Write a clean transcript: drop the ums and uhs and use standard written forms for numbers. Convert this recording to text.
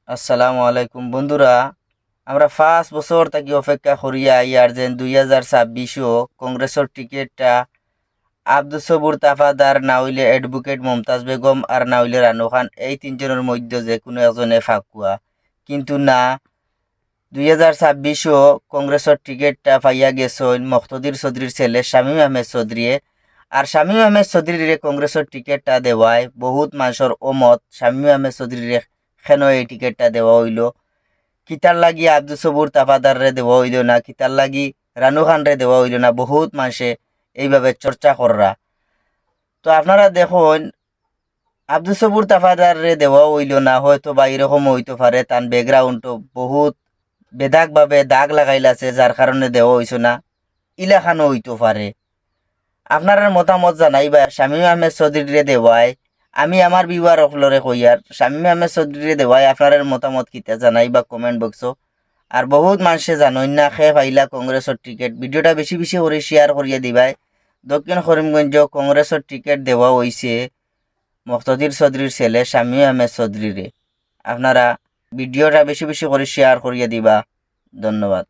আসসালামু আলাইকুম বন্ধুরা। আমরা 5 বছর থাকি অপেক্ষা করিয়া ইয়ার যেন 2026ও কংগ্রেসের টিকিটটা আব্দুস সবুর তাফাদার না হইলে অ্যাডভোকেট মমতাজ বেগম আর না হইলে রানু খান, এই তিনজনের মধ্যে যে কোনো একজনে ফাঁকুয়া। কিন্তু না, 2026ও কংগ্রেসের টিকিটটা পাইয়া গেছেন মকতদির চৌধুরীর ছেলে শামীম আহমেদ চৌধুরীয়ে। আর শামীম আহমেদ চৌধুরীরে কংগ্রেসের টিকিটটা দেওয়ায় বহুত মানুষের অমত শামীম আহমেদ চৌধুরীরে কেন এই টিকিটটা দেওয়া হইল, কিতার লাগি আব্দুল সবুর তাফাদার রে দেওয়া হইল না, কিতার লাগি রানু খান রে দেওয়া হইল না, বহুত মানুষে এইভাবে চর্চা কররা। তো আপনারা দেখুন, আব্দুল সবুর তাফাদার রে দেওয়া হইল না, হয়তো বা এরকম হইতে পারে তার ব্যাকগ্রাউন্ড বহুত বেদাগ ভাবে দাগ লাগাইলাছে যার কারণে দেওয়া হইছে না, ইলাখানো হইতে পারে। আপনার মতামত জানাইবা শামীম আহমেদ চৌধুরীরে দেওয়ায়। আমি আমার বিবার অফলরে কইয়ার শামীম আহমেদ চৌধুরীরে দেওয়ায় আপনার মতামত কিতা জানাইবা কমেন্ট বক্সও। আর বহুত মানুষে জানই না খে পাইলা কংগ্রেসের টিকিট। ভিডিওটা বেশি বেশি করে শেয়ার করিয়া দিবাই। দক্ষিণ করিমগঞ্জ কংগ্রেসের টিকিট দেওয়া হইছে মুক্তাদির চৌধুরীর ছেলে শামীম আহমেদ চৌধুরীরে। আপনারা ভিডিওটা বেশি বেশি করে শেয়ার করিয়া দিবা। ধন্যবাদ।